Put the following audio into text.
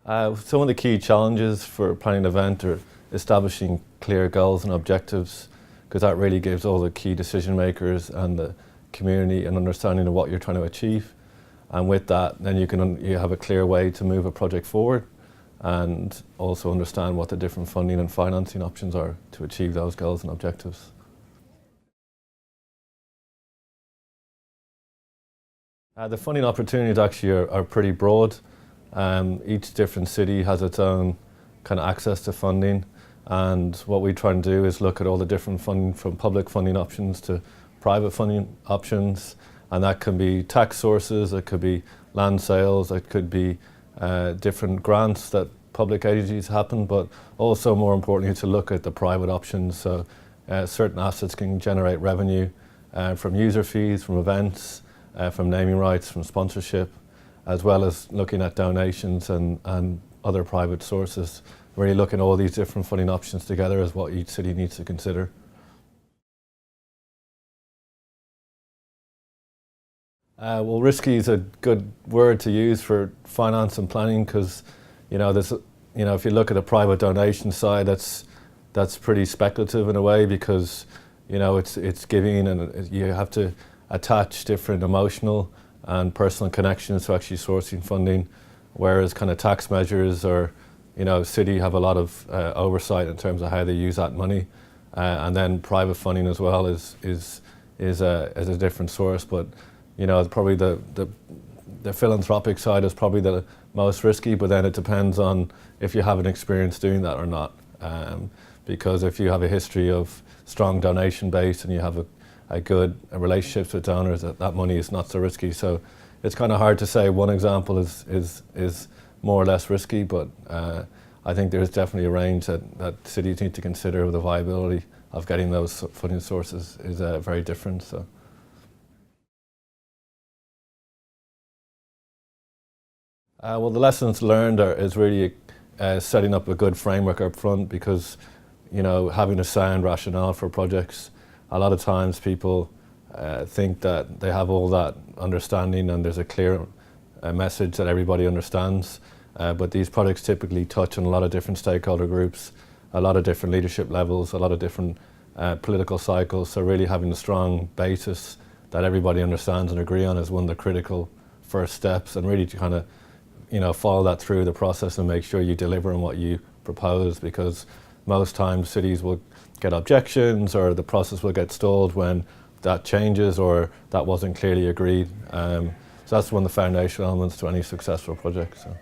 Some of the key challenges for planning an event are establishing clear goals and objectives, because that really gives all the key decision makers and the community an understanding of what you're trying to achieve. And with that, then you have a clear way to move a project forward and also understand what the different funding and financing options are to achieve those goals and objectives. The funding opportunities actually are pretty broad. Each different city has its own kind of access to funding, and what we try and do is look at all the different funding, from public funding options to private funding options, and that can be tax sources, it could be land sales, it could be different grants that public agencies happen, but also more importantly to look at the private options. So certain assets can generate revenue from user fees, from events, from naming rights, from sponsorship, as well as looking at donations and other private sources. Really looking at all these different funding options together is what each city needs to consider. Well, risky is a good word to use for finance and planning, because if you look at the private donation side, that's pretty speculative in a way, because it's giving, and you have to attach different emotional and personal connections to actually sourcing funding, whereas kind of tax measures or city have a lot of oversight in terms of how they use that money, and then private funding as well is a different source. But probably the philanthropic side is probably the most risky, but then it depends on if you have an experience doing that or not. Because if you have a history of strong donation base and you have a good relationships with donors, that money is not so risky. So it's kind of hard to say one example is more or less risky, but I think there's definitely a range that cities need to consider with the viability of getting those funding sources is very different. So. Well, the lessons learned is really setting up a good framework up front, because having a sound rationale for projects. A lot of times people think that they have all that understanding and there's a clear message that everybody understands, but these projects typically touch on a lot of different stakeholder groups, a lot of different leadership levels, a lot of different political cycles. So really having a strong basis that everybody understands and agree on is one of the critical first steps, and really to kind of follow that through the process and make sure you deliver on what you propose, because most times cities will get objections or the process will get stalled when that changes or that wasn't clearly agreed. So that's one of the foundational elements to any successful project. So.